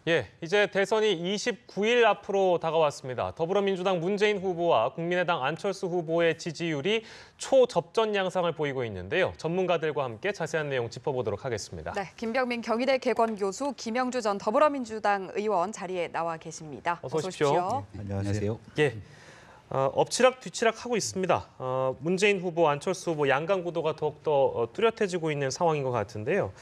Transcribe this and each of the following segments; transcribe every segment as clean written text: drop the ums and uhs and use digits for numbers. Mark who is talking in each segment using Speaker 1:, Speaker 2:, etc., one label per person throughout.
Speaker 1: 예, 이제 대선이 29일 앞으로 다가왔습니다. 더불어민주당 문재인 후보와 국민의당 안철수 후보의 지지율이 초접전 양상을 보이고 있는데요. 전문가들과 함께 자세한 내용 짚어보도록 하겠습니다.
Speaker 2: 네, 김병민 경희대 개건교수, 김영주 전 더불어민주당 의원 자리에 나와 계십니다.
Speaker 1: 어서 오십시오.
Speaker 3: 네, 안녕하세요.
Speaker 1: 예, 엎치락 뒤치락 하고 있습니다. 문재인 후보, 안철수 후보 양강 구도가 더욱더 뚜렷해지고 있는 상황인 것 같은데요.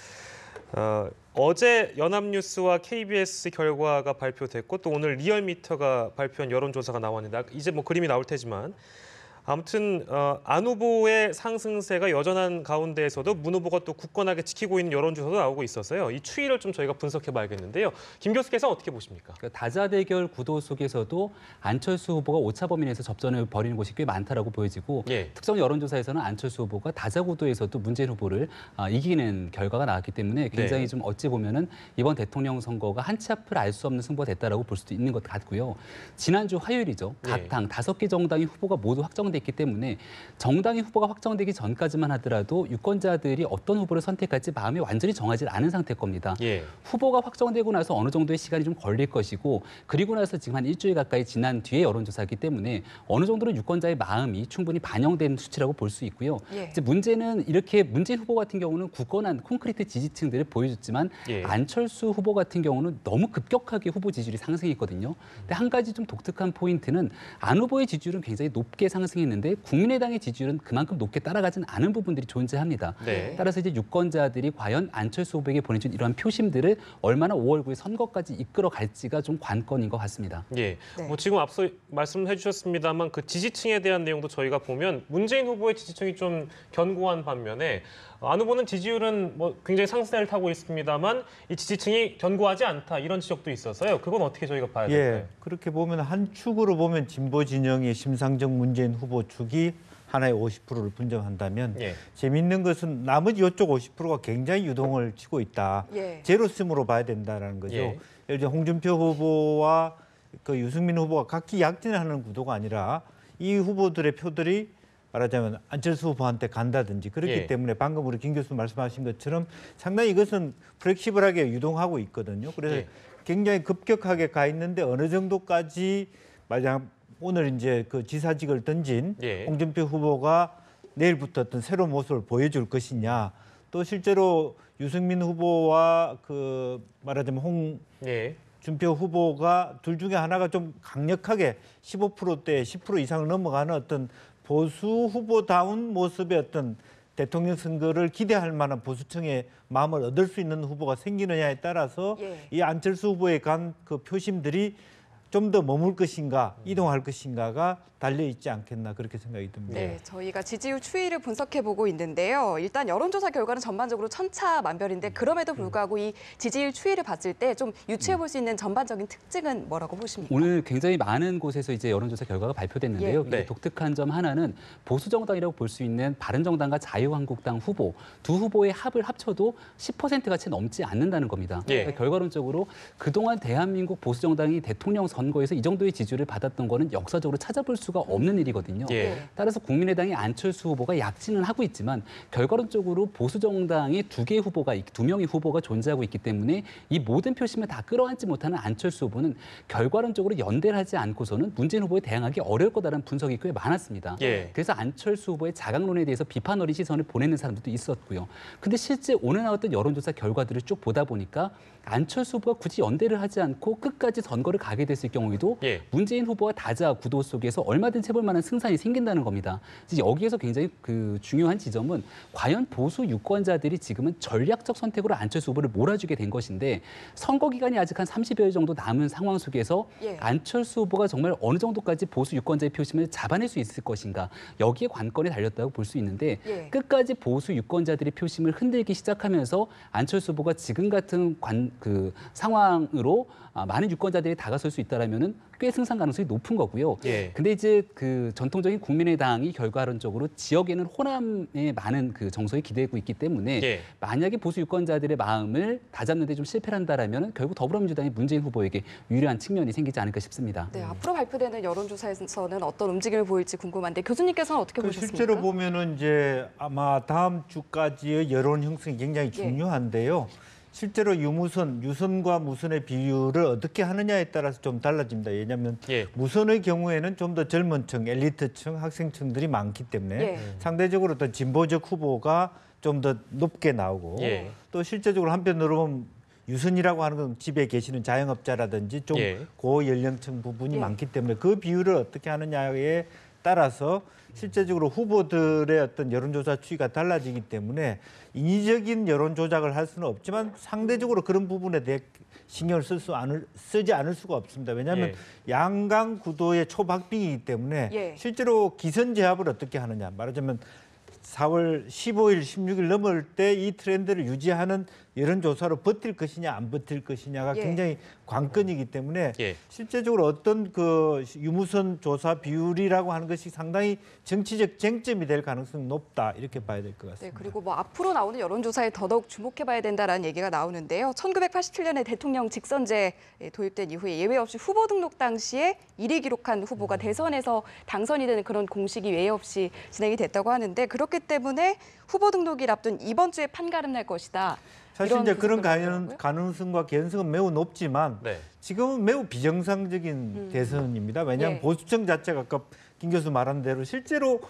Speaker 1: 어제 연합뉴스와 KBS 결과가 발표됐고 또 오늘 리얼미터가 발표한 여론조사가 나왔는데 이제 뭐 그림이 나올 테지만 아무튼 안 후보의 상승세가 여전한 가운데에서도 문 후보가 또 굳건하게 지키고 있는 여론조사도 나오고 있어서요. 이 추이를 좀 저희가 분석해봐야겠는데요. 김 교수께서 어떻게 보십니까?
Speaker 3: 그러니까 다자대결 구도 속에서도 안철수 후보가 오차 범위 내에서 접전을 벌이는 곳이 꽤 많다라고 보여지고
Speaker 1: 예.
Speaker 3: 특정 여론조사에서는 안철수 후보가 다자 구도에서도 문재인 후보를 이기는 결과가 나왔기 때문에 굉장히
Speaker 1: 네.
Speaker 3: 좀 어찌 보면은 이번 대통령 선거가 한 치 앞을 알 수 없는 승부가 됐다라고 볼 수도 있는 것 같고요. 지난주 화요일이죠. 각
Speaker 1: 예.
Speaker 3: 당 5개 정당의 후보가 모두 확정됐기 때문에 정당의 후보가 확정되기 전까지만 하더라도 유권자들이 어떤 후보를 선택할지 마음이 완전히 정하지 않은 상태일 겁니다.
Speaker 1: 예.
Speaker 3: 후보가 확정되고 나서 어느 정도의 시간이 좀 걸릴 것이고 그리고 나서 지금 한 일주일 가까이 지난 뒤에 여론조사이기 때문에 어느 정도로 유권자의 마음이 충분히 반영된 수치라고 볼 수 있고요.
Speaker 2: 예.
Speaker 3: 이제 문제는 이렇게 문재인 후보 같은 경우는 굳건한 콘크리트 지지층들을 보여줬지만
Speaker 1: 예.
Speaker 3: 안철수 후보 같은 경우는 너무 급격하게 후보 지지율이 상승했거든요. 근데 한 가지 좀 독특한 포인트는 안 후보의 지지율은 굉장히 높게 상승했는데 국민의당의 지지율은 그만큼 높게 따라가지는 않은 부분들이 존재합니다.
Speaker 1: 네.
Speaker 3: 따라서 이제 유권자들이 과연 안철수 후보에게 보내준 이러한 표심들을 얼마나 5월 9일 선거까지 이끌어 갈지가 좀 관건인 것 같습니다.
Speaker 1: 예.
Speaker 2: 네.
Speaker 1: 뭐 지금 앞서 말씀해 주셨습니다만 그 지지층에 대한 내용도 저희가 보면 문재인 후보의 지지층이 좀 견고한 반면에 안 후보는 지지율은 뭐 굉장히 상승세를 타고 있습니다만 이 지지층이 견고하지 않다 이런 지적도 있어서요. 그건 어떻게 저희가 봐야 될까요?
Speaker 4: 예, 그렇게 보면 한 축으로 보면 진보 진영의 심상정 문재인 후보 축이 하나의 50%를 분점한다면
Speaker 1: 예.
Speaker 4: 재미있는 것은 나머지 이쪽 50%가 굉장히 유동을 치고 있다.
Speaker 2: 예.
Speaker 4: 제로섬으로 봐야 된다는 거죠.
Speaker 1: 예.
Speaker 4: 예를 들어 홍준표 후보와 그 유승민 후보가 각기 약진하는 구도가 아니라 이 후보들의 표들이 말하자면 안철수 후보한테 간다든지 그렇기
Speaker 1: 예.
Speaker 4: 때문에 방금 우리 김 교수 말씀하신 것처럼 상당히 이것은 플렉시블하게 유동하고 있거든요. 그래서
Speaker 1: 예.
Speaker 4: 굉장히 급격하게 가 있는데 어느 정도까지 만약 오늘 이제 그 지사직을 던진
Speaker 1: 예.
Speaker 4: 홍준표 후보가 내일부터 어떤 새로운 모습을 보여줄 것이냐 또 실제로 유승민 후보와 그 말하자면
Speaker 1: 예.
Speaker 4: 준표 후보가 둘 중에 하나가 좀 강력하게 15%대 10% 이상을 넘어가는 어떤 보수 후보다운 모습의 어떤 대통령 선거를 기대할 만한 보수층의 마음을 얻을 수 있는 후보가 생기느냐에 따라서
Speaker 2: 예.
Speaker 4: 이 안철수 후보에 간 그 표심들이 좀 더 머물 것인가 이동할 것인가가 달려있지 않겠나 그렇게 생각이 듭니다.
Speaker 2: 네, 저희가 지지율 추이를 분석해보고 있는데요. 일단 여론조사 결과는 전반적으로 천차만별인데 그럼에도 불구하고 이 지지율 추이를 봤을 때 좀 유추해볼 수 있는 전반적인 특징은 뭐라고 보십니까?
Speaker 3: 오늘 굉장히 많은 곳에서 이제 여론조사 결과가 발표됐는데요.
Speaker 2: 예.
Speaker 1: 네.
Speaker 3: 독특한 점 하나는 보수 정당이라고 볼 수 있는 바른정당과 자유한국당 후보 두 후보의 합을 합쳐도 10%가 채 넘지 않는다는 겁니다.
Speaker 1: 예.
Speaker 3: 그러니까 결과론적으로 그동안 대한민국 보수 정당이 대통령 선거에서 이 정도의 지지율을 받았던 거는 역사적으로 찾아볼 수가 없는 일이거든요.
Speaker 1: 예.
Speaker 3: 따라서 국민의당의 안철수 후보가 약진은 하고 있지만 결과론적으로 보수 정당의 두 명의 후보가 존재하고 있기 때문에 이 모든 표심을 다 끌어안지 못하는 안철수 후보는 결과론적으로 연대를 하지 않고서는 문재인 후보에 대항하기 어려울 거다라는 분석이 꽤 많았습니다.
Speaker 1: 예.
Speaker 3: 그래서 안철수 후보의 자강론에 대해서 비판 어린 시선을 보내는 사람들도 있었고요. 근데 실제 오늘 나왔던 여론조사 결과들을 쭉 보다 보니까 안철수 후보가 굳이 연대를 하지 않고 끝까지 선거를 가게 됐을 경우에도
Speaker 1: 예.
Speaker 3: 문재인 후보와 다자 구도 속에서 얼마든지 해볼 만한 승산이 생긴다는 겁니다. 이제 여기에서 굉장히 그 중요한 지점은 과연 보수 유권자들이 지금은 전략적 선택으로 안철수 후보를 몰아주게 된 것인데 선거 기간이 아직 한 30여일 정도 남은 상황 속에서
Speaker 2: 예.
Speaker 3: 안철수 후보가 정말 어느 정도까지 보수 유권자의 표심을 잡아낼 수 있을 것인가 여기에 관건이 달렸다고 볼 수 있는데
Speaker 2: 예.
Speaker 3: 끝까지 보수 유권자들의 표심을 흔들기 시작하면서 안철수 후보가 지금 같은 상황으로 많은 유권자들이 다가설 수 있다라면은 꽤 승산 가능성이 높은 거고요.
Speaker 1: 예.
Speaker 3: 근데 이제 그 전통적인 국민의당이 결과론적으로 지역에는 호남에 많은 그 정서에 기대고 있기 때문에
Speaker 1: 예.
Speaker 3: 만약에 보수 유권자들의 마음을 다잡는 데 좀 실패를 한다라면은 결국 더불어민주당이 문재인 후보에게 유리한 측면이 생기지 않을까 싶습니다.
Speaker 2: 네, 앞으로 발표되는 여론조사에서는 어떤 움직임을 보일지 궁금한데 교수님께서는 어떻게 보셨습니까?
Speaker 4: 실제로 보면은 이제 아마 다음 주까지의 여론 형성이 굉장히 중요한데요. 실제로 유선과 무선의 비율을 어떻게 하느냐에 따라서 좀 달라집니다. 왜냐하면
Speaker 1: 예.
Speaker 4: 무선의 경우에는 좀 더 젊은 층, 엘리트층, 학생층들이 많기 때문에
Speaker 2: 예.
Speaker 4: 상대적으로 더 진보적 후보가 좀 더 높게 나오고
Speaker 1: 예.
Speaker 4: 또 실제적으로 한편으로 보면 유선이라고 하는 건 집에 계시는 자영업자라든지 좀
Speaker 1: 예.
Speaker 4: 고연령층 부분이
Speaker 2: 예.
Speaker 4: 많기 때문에 그 비율을 어떻게 하느냐에 따라서 실제적으로 후보들의 어떤 여론조사 추이가 달라지기 때문에 인위적인 여론 조작을 할 수는 없지만 상대적으로 그런 부분에 대해 신경을 쓰지 않을 수가 없습니다. 왜냐하면 양강 구도의 초박빙이기 때문에
Speaker 2: 예.
Speaker 4: 실제로 기선 제압을 어떻게 하느냐. 말하자면 4월 15일, 16일 넘을 때 이 트렌드를 유지하는 여론조사로 버틸 것이냐 안 버틸 것이냐가
Speaker 2: 예.
Speaker 4: 굉장히 관건이기 때문에
Speaker 1: 예.
Speaker 4: 실제적으로 어떤 그 유무선 조사 비율이라고 하는 것이 상당히 정치적 쟁점이 될 가능성이 높다 이렇게 봐야 될 것
Speaker 2: 네,
Speaker 4: 같습니다.
Speaker 2: 그리고 뭐 앞으로 나오는 여론조사에 더더욱 주목해봐야 된다라는 얘기가 나오는데요. 1987년에 대통령 직선제 도입된 이후에 예외 없이 후보 등록 당시에 1위 기록한 후보가 대선에서 당선이 되는 그런 공식이 예외 없이 진행이 됐다고 하는데 그렇기 때문에 후보 등록일 앞둔 이번 주에 판가름 날 것이다.
Speaker 4: 사실 이제 그런
Speaker 2: 분석도 나오더라고요.
Speaker 4: 가능성과 개연성은 매우 높지만
Speaker 1: 네.
Speaker 4: 지금은 매우 비정상적인 대선입니다. 왜냐하면
Speaker 2: 예.
Speaker 4: 보수층 자체가 아까 김 교수 말한 대로 실제로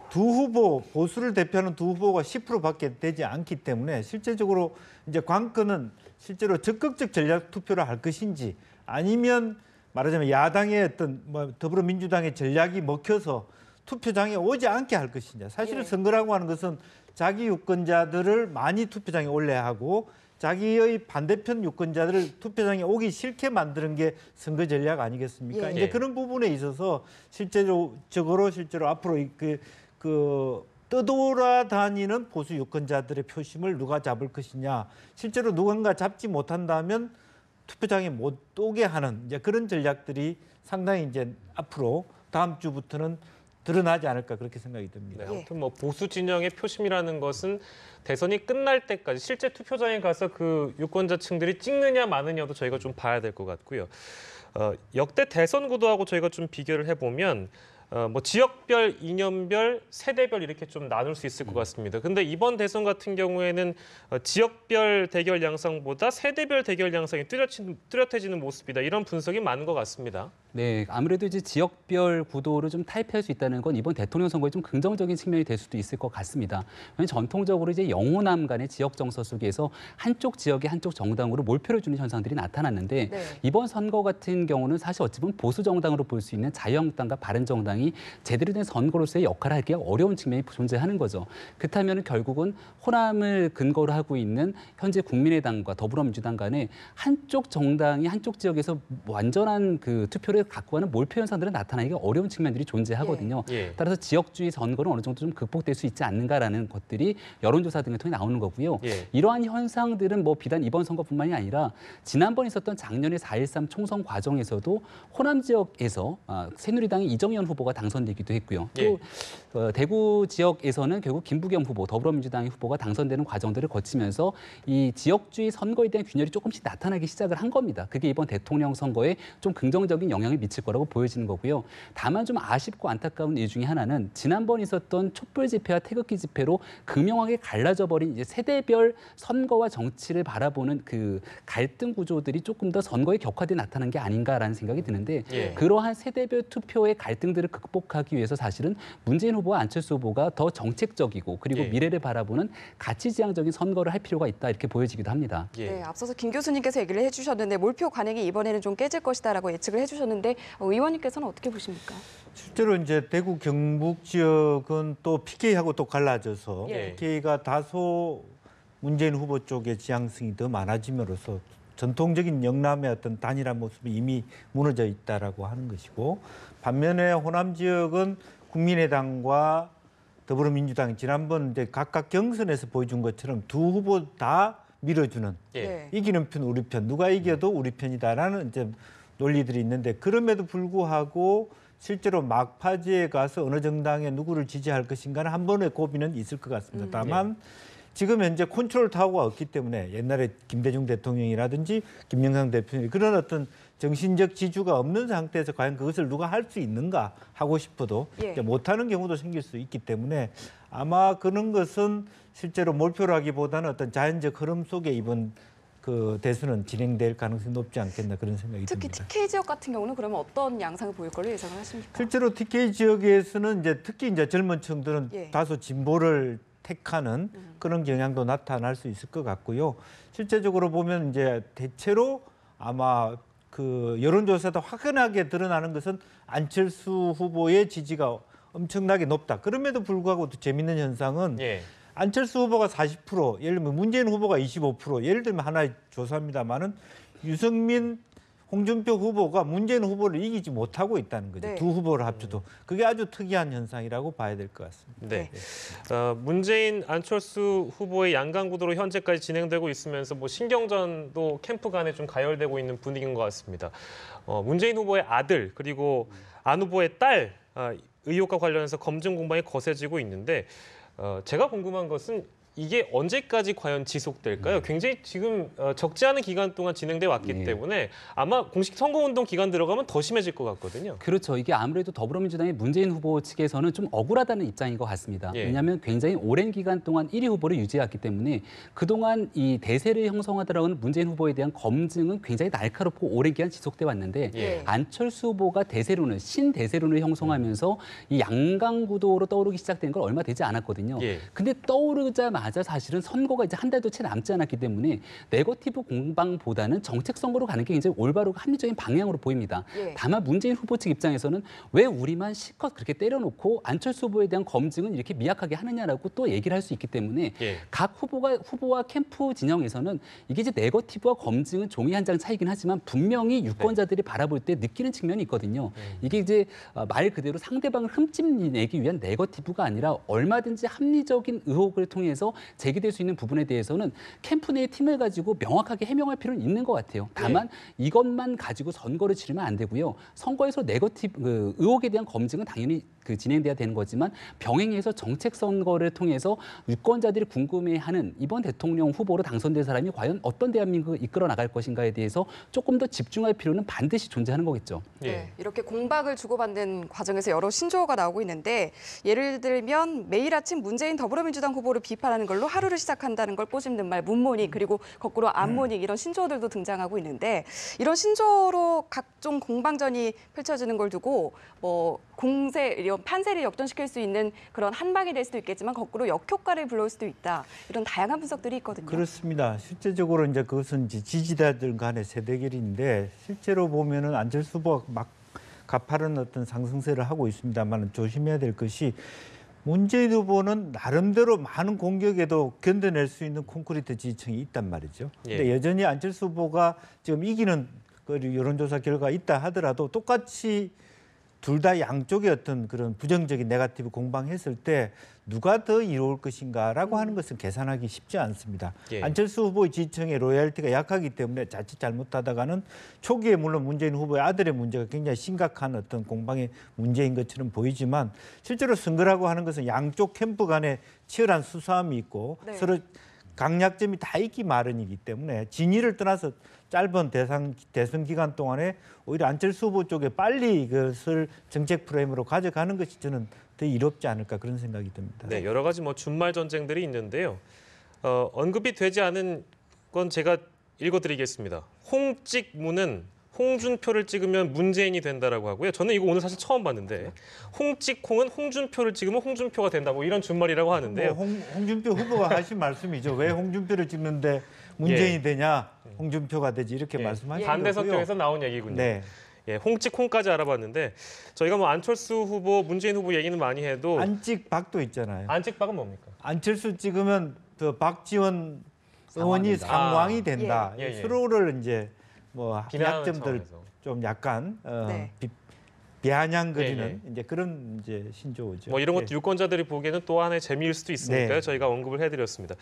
Speaker 4: 두 후보, 보수를 대표하는 두 후보가 10%밖에 되지 않기 때문에 실제적으로 이제 관건은 실제로 적극적 전략 투표를 할 것인지 아니면 말하자면 야당의 어떤 더불어민주당의 전략이 먹혀서 투표장에 오지 않게 할 것이냐. 사실은
Speaker 2: 예.
Speaker 4: 선거라고 하는 것은 자기 유권자들을 많이 투표장에 올려야 하고 자기의 반대편 유권자들을 투표장에 오기 싫게 만드는 게 선거 전략 아니겠습니까?
Speaker 2: 예.
Speaker 4: 이제 그런 부분에 있어서 실제로 앞으로 그 떠돌아다니는 보수 유권자들의 표심을 누가 잡을 것이냐. 실제로 누군가 잡지 못한다면 투표장에 못 오게 하는 이제 그런 전략들이 상당히 이제 앞으로 다음 주부터는 드러나지 않을까 그렇게 생각이 듭니다.
Speaker 1: 네, 아무튼 뭐 보수 진영의 표심이라는 것은 대선이 끝날 때까지 실제 투표장에 가서 그 유권자층들이 찍느냐 마느냐도 저희가 좀 봐야 될 것 같고요. 역대 대선 구도하고 저희가 좀 비교를 해보면 뭐 지역별, 이념별, 세대별 이렇게 좀 나눌 수 있을 것 같습니다. 근데 이번 대선 같은 경우에는 지역별 대결 양상보다 세대별 대결 양상이 뚜렷해지는 모습이다. 이런 분석이 많은 것 같습니다.
Speaker 3: 네, 아무래도 이제 지역별 구도를 좀 타협할 수 있다는 건 이번 대통령 선거에 좀 긍정적인 측면이 될 수도 있을 것 같습니다. 왜냐하면 전통적으로 이제 영호남 간의 지역 정서 속에서 한쪽 지역의 한쪽 정당으로 몰표를 주는 현상들이 나타났는데
Speaker 2: 네.
Speaker 3: 이번 선거 같은 경우는 사실 어찌 보면 보수 정당으로 볼 수 있는 자유한국당과 바른정당이 제대로 된 선거로서의 역할을 하기가 어려운 측면이 존재하는 거죠. 그렇다면 결국은 호남을 근거로 하고 있는 현재 국민의당과 더불어민주당 간에 한쪽 정당이 한쪽 지역에서 완전한 그 투표를 갖고 가는 몰표 현상들은 나타나기가 어려운 측면들이 존재하거든요.
Speaker 1: 예.
Speaker 3: 따라서 지역주의 선거는 어느 정도 좀 극복될 수 있지 않는가라는 것들이 여론조사 등을 통해 나오는 거고요.
Speaker 1: 예.
Speaker 3: 이러한 현상들은 뭐 비단 이번 선거뿐만이 아니라 지난번 있었던 작년의 4.13 총선 과정에서도 호남 지역에서 새누리당의 이정현 후보가 당선되기도 했고요.
Speaker 1: 예.
Speaker 3: 또 대구 지역에서는 결국 김부겸 후보, 더불어민주당의 후보가 당선되는 과정들을 거치면서 이 지역주의 선거에 대한 균열이 조금씩 나타나기 시작을 한 겁니다. 그게 이번 대통령 선거에 좀 긍정적인 영향을 미칠 거라고 보여지는 거고요. 다만 좀 아쉽고 안타까운 일 중에 하나는 지난번 있었던 촛불 집회와 태극기 집회로 극명하게 갈라져 버린 이제 세대별 선거와 정치를 바라보는 그 갈등 구조들이 조금 더 선거에 격화돼 나타난 게 아닌가라는 생각이 드는데
Speaker 1: 예.
Speaker 3: 그러한 세대별 투표의 갈등들을 극복하기 위해서 사실은 문재인 후보와 안철수 후보가 더 정책적이고 그리고
Speaker 1: 예.
Speaker 3: 미래를 바라보는 가치지향적인 선거를 할 필요가 있다 이렇게 보여지기도 합니다.
Speaker 1: 예.
Speaker 2: 네, 앞서서 김 교수님께서 얘기를 해주셨는데 몰표 관행이 이번에는 좀 깨질 것이다라고 예측을 해주셨는데 의원님께서는 어떻게 보십니까?
Speaker 4: 실제로 이제 대구 경북 지역은 또 PK하고 또 갈라져서
Speaker 1: 예.
Speaker 4: PK가 다소 문재인 후보 쪽의 지향성이 더 많아짐으로써 전통적인 영남의 어떤 단일한 모습이 이미 무너져 있다라고 하는 것이고 반면에 호남 지역은 국민의당과 더불어민주당이 지난번 이제 각각 경선에서 보여준 것처럼 두 후보 다 밀어주는
Speaker 1: 예.
Speaker 2: 네.
Speaker 4: 이기는 편 우리 편 누가 이겨도 우리 편이다라는 이제 논리들이 있는데 그럼에도 불구하고 실제로 막바지에 가서 어느 정당에 누구를 지지할 것인가는 한 번의 고비는 있을 것 같습니다. 다만 지금 현재 컨트롤 타워가 없기 때문에 옛날에 김대중 대통령이라든지 김영삼 대표님 그런 어떤 정신적 지주가 없는 상태에서 과연 그것을 누가 할 수 있는가 하고 싶어도
Speaker 2: 예.
Speaker 4: 이제 못하는 경우도 생길 수 있기 때문에 아마 그런 것은 실제로 몰표라기보다는 어떤 자연적 흐름 속에 이번 그 대선은 진행될 가능성이 높지 않겠나 그런 생각이
Speaker 2: 특히
Speaker 4: 듭니다.
Speaker 2: TK 지역 같은 경우는 그러면 어떤 양상을 보일 걸로 예상을 하십니까?
Speaker 4: 실제로 TK 지역에서는 이제 특히 이제 젊은 층들은
Speaker 2: 예.
Speaker 4: 다소 진보를 택하는 그런 경향도 나타날 수 있을 것 같고요. 실제적으로 보면 이제 대체로 아마 그 여론조사에서 확연하게 드러나는 것은 안철수 후보의 지지가 엄청나게 높다. 그럼에도 불구하고 또 재밌는 현상은
Speaker 1: 예.
Speaker 4: 안철수 후보가 40%, 예를 들면 문재인 후보가 25%, 예를 들면 하나의 조사입니다만은 유승민, 홍준표 후보가 문재인 후보를 이기지 못하고 있다는 거죠.
Speaker 2: 네.
Speaker 4: 두 후보를 합쳐도. 그게 아주 특이한 현상이라고 봐야 될 것 같습니다.
Speaker 1: 네. 문재인, 안철수 후보의 양강 구도로 현재까지 진행되고 있으면서 뭐 신경전도 캠프 간에 좀 가열되고 있는 분위기인 것 같습니다. 문재인 후보의 아들 그리고 안 후보의 딸 의혹과 관련해서 검증 공방이 거세지고 있는데 제가 궁금한 것은 이게 언제까지 과연 지속될까요? 굉장히 지금 적지 않은 기간 동안 진행돼 왔기
Speaker 3: 네.
Speaker 1: 때문에 아마 공식 선거운동 기간 들어가면 더 심해질 것 같거든요.
Speaker 3: 그렇죠. 이게 아무래도 더불어민주당의 문재인 후보 측에서는 좀 억울하다는 입장인 것 같습니다.
Speaker 1: 예.
Speaker 3: 왜냐하면 굉장히 오랜 기간 동안 1위 후보를 유지해왔기 때문에 그동안 이 대세를 형성하더라고 하는 문재인 후보에 대한 검증은 굉장히 날카롭고 오랜 기간 지속돼 왔는데
Speaker 1: 예.
Speaker 3: 안철수 후보가 대세론을 신대세론을 형성하면서 이 양강 구도로 떠오르기 시작된 건 얼마 되지 않았거든요.
Speaker 1: 예.
Speaker 3: 근데 떠오르자마자 사실은 선거가 이제 한 달도 채 남지 않았기 때문에 네거티브 공방보다는 정책 선거로 가는 게 굉장히 올바르고 합리적인 방향으로 보입니다.
Speaker 2: 예.
Speaker 3: 다만 문재인 후보 측 입장에서는 왜 우리만 실컷 그렇게 때려놓고 안철수 후보에 대한 검증은 이렇게 미약하게 하느냐라고 또 얘기를 할 수 있기 때문에
Speaker 1: 예.
Speaker 3: 각 후보와 캠프 진영에서는 이게 이제 네거티브와 검증은 종이 한 장 차이긴 하지만 분명히 유권자들이 바라볼 때 느끼는 측면이 있거든요. 이게 이제 말 그대로 상대방을 흠집내기 위한 네거티브가 아니라 얼마든지 합리적인 의혹을 통해서 제기될 수 있는 부분에 대해서는 캠프 내의 팀을 가지고 명확하게 해명할 필요는 있는 것 같아요. 다만 이것만 가지고 선거를 치르면 안 되고요. 선거에서 네거티브 의혹에 대한 검증은 당연히 진행돼야 되는 거지만 병행해서 정책 선거를 통해서 유권자들이 궁금해하는 이번 대통령 후보로 당선된 사람이 과연 어떤 대한민국을 이끌어 나갈 것인가에 대해서 조금 더 집중할 필요는 반드시 존재하는 거겠죠.
Speaker 1: 예.
Speaker 2: 네, 이렇게 공박을 주고받는 과정에서 여러 신조어가 나오고 있는데 예를 들면 매일 아침 문재인 더불어민주당 후보를 비판하는 걸로 하루를 시작한다는 걸 꼬집는 말 문모닝 그리고 거꾸로 안모닝 이런 신조어들도 등장하고 있는데 이런 신조어로 각종 공방전이 펼쳐지는 걸 두고 뭐 공세 이런 판세를 역전시킬 수 있는 그런 한방이 될 수도 있겠지만 거꾸로 역효과를 불러올 수도 있다. 이런 다양한 분석들이 있거든요.
Speaker 4: 그렇습니다. 실제적으로 이제 그것은 이제 지지자들 간의 세대결인데 실제로 보면은 안철수 후보가 막 가파른 어떤 상승세를 하고 있습니다만 조심해야 될 것이 문재인 후보는 나름대로 많은 공격에도 견뎌낼 수 있는 콘크리트 지지층이 있단 말이죠. 근데 여전히 안철수 후보가 지금 이기는 그 여론조사 결과가 있다 하더라도 똑같이 둘 다 양쪽의 어떤 그런 부정적인 네거티브 공방했을 때 누가 더 이로울 것인가라고 하는 것은 계산하기 쉽지 않습니다.
Speaker 1: 예.
Speaker 4: 안철수 후보의 지지층의 로열티가 약하기 때문에 자칫 잘못하다가는 초기에 물론 문재인 후보의 아들의 문제가 굉장히 심각한 어떤 공방의 문제인 것처럼 보이지만 실제로 선거라고 하는 것은 양쪽 캠프 간에 치열한 수싸움이 있고
Speaker 2: 네.
Speaker 4: 서로 강약점이 다 있기 마련이기 때문에 진위를 떠나서 짧은 대선 기간 동안에 오히려 안철수 후보 쪽에 빨리 이것을 정책 프레임으로 가져가는 것이 저는 더 이롭지 않을까 그런 생각이 듭니다.
Speaker 1: 네, 여러 가지 뭐 준말 전쟁들이 있는데요. 언급이 되지 않은 건 제가 읽어드리겠습니다. 홍찍무는 홍준표를 찍으면 문재인이 된다라고 하고요. 저는 이거 오늘 사실 처음 봤는데 홍찍홍은 홍준표를 찍으면 홍준표가 된다. 뭐 이런 준말이라고 하는데요.
Speaker 4: 뭐 홍준표 후보가 하신 말씀이죠. 왜 홍준표를 찍는데 문재인이 되냐, 홍준표가 되지 이렇게 말씀하신
Speaker 1: 반대
Speaker 4: 거고요.
Speaker 1: 성격에서 나온 얘기군요.
Speaker 4: 네.
Speaker 1: 예, 홍찍홍까지 알아봤는데 저희가 뭐 안철수 후보, 문재인 후보 얘기는 많이 해도
Speaker 4: 안찍박도 있잖아요.
Speaker 1: 안찍박은 뭡니까?
Speaker 4: 안철수 찍으면 그 박지원 의원이
Speaker 3: 상황이다.
Speaker 4: 상황이 된다.
Speaker 1: 예. 예, 예.
Speaker 4: 서로를 이제 뭐
Speaker 1: 비난하는
Speaker 4: 약점들
Speaker 1: 차원에서.
Speaker 4: 좀 약간
Speaker 2: 네.
Speaker 4: 비아냥거리는
Speaker 1: 예,
Speaker 4: 이제 그런 이제 신조어죠.
Speaker 1: 뭐 이런 것도
Speaker 4: 예.
Speaker 1: 유권자들이 보기에는 또 하나의 재미일 수도 있으니까요.
Speaker 4: 네.
Speaker 1: 저희가 언급을 해드렸습니다.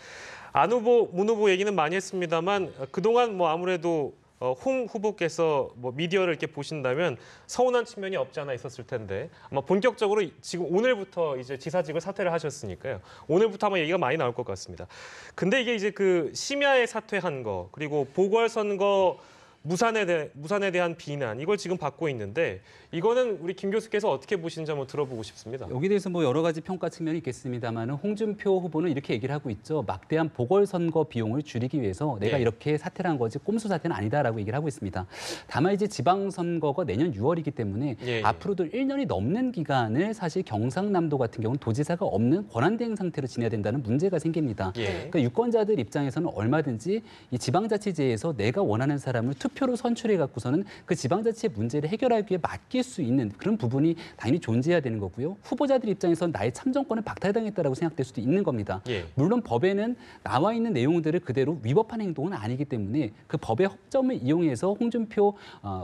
Speaker 1: 안 후보, 문 후보 얘기는 많이 했습니다만 그동안 뭐 아무래도 홍 후보께서 뭐 미디어를 이렇게 보신다면 서운한 측면이 없지 않아 있었을 텐데 아마 본격적으로 지금 오늘부터 이제 지사직을 사퇴를 하셨으니까요. 오늘부터 아마 얘기가 많이 나올 것 같습니다. 근데 이게 이제 그 심야에 사퇴한 거 그리고 보궐선거 무산에 대한 비난 이걸 지금 받고 있는데 이거는 우리 김 교수께서 어떻게 보시는지 한번 들어보고 싶습니다.
Speaker 3: 여기 대해서 뭐 여러 가지 평가 측면이 있겠습니다만 홍준표 후보는 이렇게 얘기를 하고 있죠. 막대한 보궐선거 비용을 줄이기 위해서 내가
Speaker 1: 네.
Speaker 3: 이렇게 사퇴를 한 거지 꼼수 사퇴는 아니다라고 얘기를 하고 있습니다. 다만 이제 지방선거가 내년 6월이기 때문에
Speaker 1: 예.
Speaker 3: 앞으로도 1년이 넘는 기간을 사실 경상남도 같은 경우는 도지사가 없는 권한대행 상태로 지내야 된다는 문제가 생깁니다.
Speaker 1: 예.
Speaker 3: 그러니까 유권자들 입장에서는 얼마든지 이 지방자치제에서 내가 원하는 사람을 투표로 선출해 갖고서는 그 지방자치의 문제를 해결하기 위해 맡길 수 있는 그런 부분이 당연히 존재해야 되는 거고요. 후보자들 입장에서는 나의 참정권을 박탈당했다라고 생각될 수도 있는 겁니다.
Speaker 1: 예.
Speaker 3: 물론 법에는 나와 있는 내용들을 그대로 위법한 행동은 아니기 때문에 그 법의 허점을 이용해서 홍준표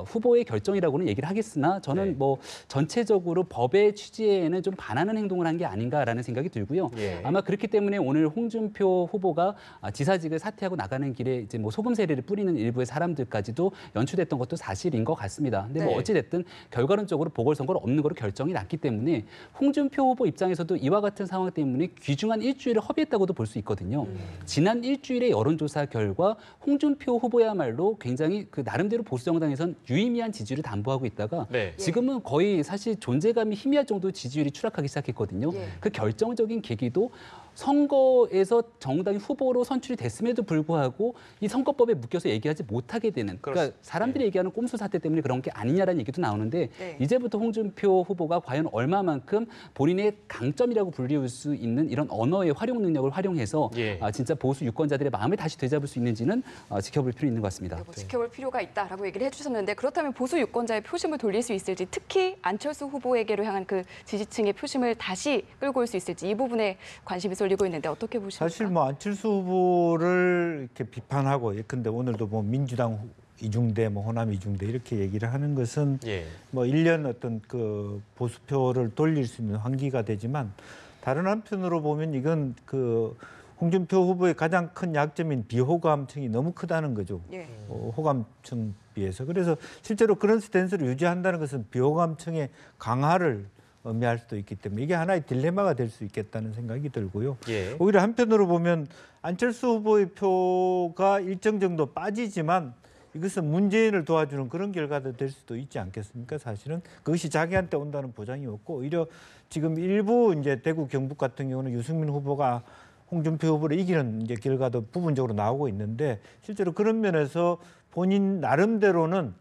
Speaker 3: 후보의 결정이라고는 얘기를 하겠으나 저는
Speaker 1: 네.
Speaker 3: 뭐 전체적으로 법의 취지에는 좀 반하는 행동을 한 게 아닌가라는 생각이 들고요.
Speaker 1: 예.
Speaker 3: 아마 그렇기 때문에 오늘 홍준표 후보가 지사직을 사퇴하고 나가는 길에 이제 뭐 소금 세례를 뿌리는 일부의 사람들까지도 연출됐던 것도 사실인 것 같습니다. 근데 뭐
Speaker 1: 네.
Speaker 3: 어찌 됐든 결과론적으로 보궐선거를 없는 거로 결정이 났기 때문에 홍준표 후보 입장에서도 이와 같은 상황 때문에 귀중한 일주일을 허비했다고도 볼 수 있거든요. 지난 일주일의 여론조사 결과 홍준표 후보야말로 굉장히 그 나름대로 보수 정당에선 유의미한 지지율을 담보하고 있다가
Speaker 1: 네.
Speaker 3: 지금은 거의 사실 존재감이 희미할 정도 지지율이 추락하기 시작했거든요.
Speaker 2: 예.
Speaker 3: 그 결정적인 계기도 선거에서 정당이 후보로 선출이 됐음에도 불구하고 이 선거법에 묶여서 얘기하지 못하게 되는 그러니까
Speaker 1: 그렇습니다.
Speaker 3: 사람들이 얘기하는 꼼수 사태 때문에 그런 게 아니냐라는 얘기도 나오는데
Speaker 2: 네.
Speaker 3: 이제부터 홍준표 후보가 과연 얼마만큼 본인의 강점이라고 불리울 수 있는 이런 언어의 활용 능력을 활용해서
Speaker 1: 예.
Speaker 3: 진짜 보수 유권자들의 마음을 다시 되잡을 수 있는지는 지켜볼 필요 있는 것 같습니다.
Speaker 2: 뭐 지켜볼 필요가 있다라고 얘기를 해주셨는데 그렇다면 보수 유권자의 표심을 돌릴 수 있을지 특히 안철수 후보에게로 향한 그 지지층의 표심을 다시 끌고 올 수 있을지 이 부분에 관심이 쏠리고 있는데 어떻게 보십니까?
Speaker 4: 사실 뭐 안철수 후보를 이렇게 비판하고 예컨대 오늘도 뭐 민주당 이중대, 뭐 호남 이중대 이렇게 얘기를 하는 것은
Speaker 1: 예.
Speaker 4: 뭐 1년 어떤 그 보수표를 돌릴 수 있는 환기가 되지만 다른 한편으로 보면 이건 그 홍준표 후보의 가장 큰 약점인 비호감층이 너무 크다는 거죠.
Speaker 2: 예.
Speaker 4: 호감층 비해서. 그래서 실제로 그런 스탠스를 유지한다는 것은 비호감층의 강화를 의미할 수도 있기 때문에 이게 하나의 딜레마가 될 수 있겠다는 생각이 들고요.
Speaker 1: 예.
Speaker 4: 오히려 한편으로 보면 안철수 후보의 표가 일정 정도 빠지지만 이것은 문재인을 도와주는 그런 결과도 될 수도 있지 않겠습니까? 사실은 그것이 자기한테 온다는 보장이 없고 오히려 지금 일부 이제 대구 경북 같은 경우는 유승민 후보가 홍준표 후보를 이기는 이제 결과도 부분적으로 나오고 있는데 실제로 그런 면에서 본인 나름대로는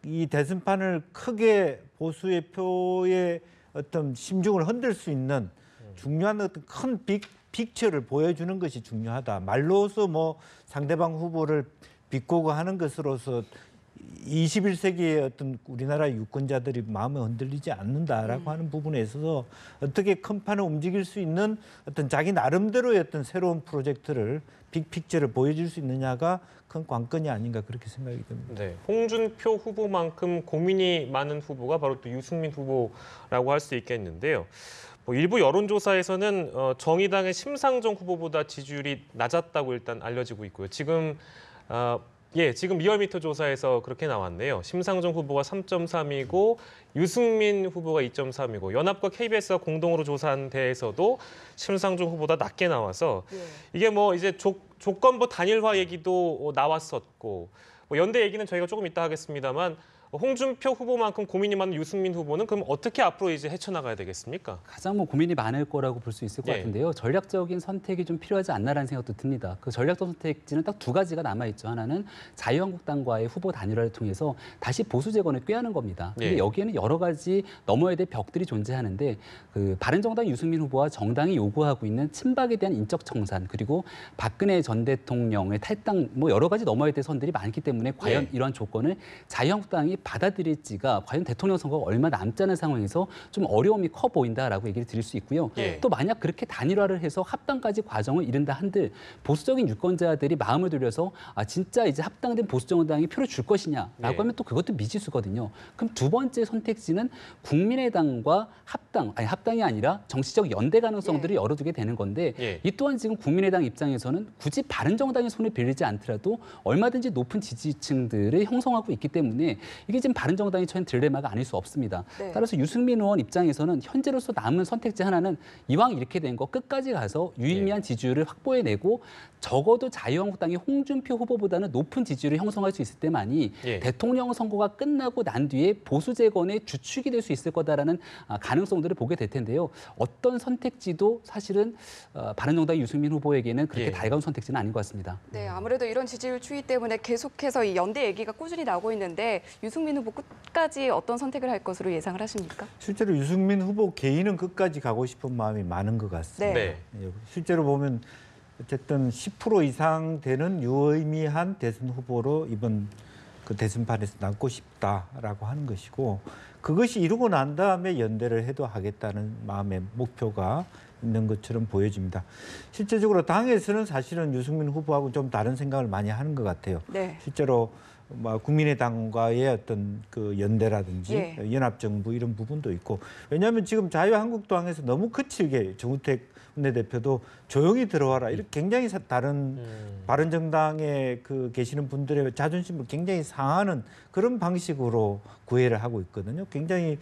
Speaker 4: 이 대선판을 크게 보수의 표의 어떤 심중을 흔들 수 있는 중요한 어떤 큰 픽처를 보여주는 것이 중요하다. 말로서 뭐 상대방 후보를 비꼬고 하는 것으로서 21세기의 어떤 우리나라 유권자들이 마음에 흔들리지 않는다라고 하는 부분에 있어서 어떻게 큰 판을 움직일 수 있는 어떤 자기 나름대로의 어떤 새로운 프로젝트를 빅픽처를 보여줄 수 있느냐가 큰 관건이 아닌가 그렇게 생각이 듭니다.
Speaker 1: 네, 홍준표 후보만큼 고민이 많은 후보가 바로 또 유승민 후보라고 할 수 있겠는데요. 뭐 일부 여론조사에서는 정의당의 심상정 후보보다 지지율이 낮았다고 일단 알려지고 있고요. 지금 지금 리얼미터 조사에서 그렇게 나왔네요. 심상정 후보가 3.3이고 유승민 후보가 2.3이고 연합과 KBS가 공동으로 조사한 데에서도 심상정 후보보다 낮게 나와서 이게 뭐 이제 조건부 단일화 얘기도 나왔었고 뭐 연대 얘기는 저희가 조금 이따 하겠습니다만 홍준표 후보만큼 고민이 많은 유승민 후보는 그럼 어떻게 앞으로 이제 헤쳐나가야 되겠습니까?
Speaker 3: 가장 뭐 고민이 많을 거라고 볼 수 있을 것
Speaker 1: 예.
Speaker 3: 같은데요. 전략적인 선택이 좀 필요하지 않나라는 생각도 듭니다. 그 전략적 선택지는 딱 두 가지가 남아있죠. 하나는 자유한국당과의 후보 단일화를 통해서 다시 보수 재건을 꾀하는 겁니다. 근데
Speaker 1: 예.
Speaker 3: 여기에는 여러 가지 넘어야 될 벽들이 존재하는데 그 바른정당 유승민 후보와 정당이 요구하고 있는 친박에 대한 인적 청산 그리고 박근혜 전 대통령의 탈당 뭐 여러 가지 넘어야 될 선들이 많기 때문에 과연
Speaker 1: 예.
Speaker 3: 이러한 조건을 자유한국당이 받아들일지가 과연 대통령 선거가 얼마 남지 않은 상황에서 좀 어려움이 커 보인다라고 얘기를 드릴 수 있고요.
Speaker 1: 예.
Speaker 3: 또 만약 그렇게 단일화를 해서 합당까지 과정을 이른다 한들 보수적인 유권자들이 마음을 들여서 진짜 이제 합당된 보수 정당이 표를 줄 것이냐라고
Speaker 1: 예.
Speaker 3: 하면 또 그것도 미지수거든요. 그럼 두 번째 선택지는 국민의당과 합당이 아니라 정치적 연대 가능성들을 열어두게 되는 건데
Speaker 1: 예.
Speaker 3: 이 또한 지금 국민의당 입장에서는 굳이 바른정당의 손을 빌리지 않더라도 얼마든지 높은 지지 지지층들을 형성하고 있기 때문에 이게 지금 바른정당이 처한 딜레마가 아닐 수 없습니다.
Speaker 2: 네.
Speaker 3: 따라서 유승민 의원 입장에서는 현재로서 남은 선택지 하나는 이왕 이렇게 된 거 끝까지 가서 유의미한 지지율을 확보해내고 적어도 자유한국당의 홍준표 후보보다는 높은 지지율을 형성할 수 있을 때만이
Speaker 1: 예.
Speaker 3: 대통령 선거가 끝나고 난 뒤에 보수 재건의 주축이 될 수 있을 거다라는 가능성들을 보게 될 텐데요. 어떤 선택지도 사실은 바른정당 유승민 후보에게는 그렇게
Speaker 1: 예.
Speaker 3: 달가운 선택지는 아닌 것 같습니다.
Speaker 2: 네, 아무래도 이런 지지율 추이 때문에 계속해서 이 연대 얘기가 꾸준히 나오고 있는데 유승민 후보 끝까지 어떤 선택을 할 것으로 예상을 하십니까?
Speaker 4: 실제로 유승민 후보 개인은 끝까지 가고 싶은 마음이 많은 것 같습니다.
Speaker 2: 네.
Speaker 4: 예, 실제로 보면 어쨌든 10% 이상 되는 유의미한 대선 후보로 이번 그 대선판에서 남고 싶다라고 하는 것이고 그것이 이루고 난 다음에 연대를 해도 하겠다는 마음의 목표가 있는 것처럼 보여집니다. 실제적으로 당에서는 사실은 유승민 후보하고 좀 다른 생각을 많이 하는 것 같아요.
Speaker 2: 네.
Speaker 4: 실제로 국민의당과의 어떤 그 연대라든지
Speaker 2: 예.
Speaker 4: 연합정부 이런 부분도 있고 왜냐하면 지금 자유한국당에서 너무 거칠게 정우택 원내대표도 조용히 들어와라 이렇게 굉장히 다른 바른정당에 그 계시는 분들의 자존심을 굉장히 상하는 그런 방식으로 구애를 하고 있거든요. 굉장히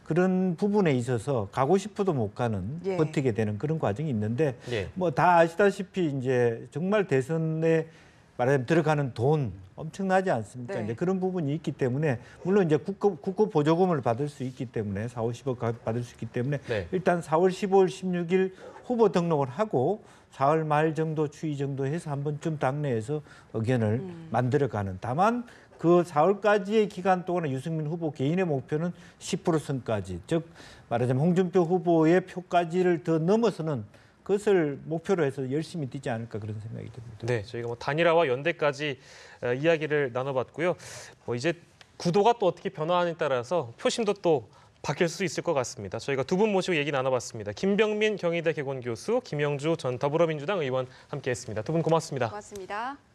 Speaker 4: 그런 부분에 있어서 가고 싶어도 못 가는
Speaker 2: 예.
Speaker 4: 버티게 되는 그런 과정이 있는데
Speaker 1: 예.
Speaker 4: 뭐 다 아시다시피 이제 정말 대선에 말하자면 들어가는 돈 엄청나지 않습니까?
Speaker 2: 네.
Speaker 4: 이제 그런 부분이 있기 때문에 물론 이제 국고 보조금을 받을 수 있기 때문에 4, 50억 받을 수 있기 때문에
Speaker 1: 네.
Speaker 4: 일단 4월 15일, 16일 후보 등록을 하고 4월 말 정도 추이 정도 해서 한 번쯤 당내에서 의견을 만들어가는 다만 그 4월까지의 기간 동안에 유승민 후보 개인의 목표는 10% 선까지 즉 말하자면 홍준표 후보의 표까지를 더 넘어서는 그것을 목표로 해서 열심히 뛰지 않을까 그런 생각이 듭니다.
Speaker 1: 네, 저희가 뭐 단일화와 연대까지 이야기를 나눠봤고요. 뭐 이제 구도가 또 어떻게 변화하느냐에 따라서 표심도 또 바뀔 수 있을 것 같습니다. 저희가 두 분 모시고 얘기 나눠봤습니다. 김병민 경희대 개공교수, 김영주 전 더불어민주당 의원 함께했습니다. 두 분 고맙습니다.
Speaker 2: 고맙습니다.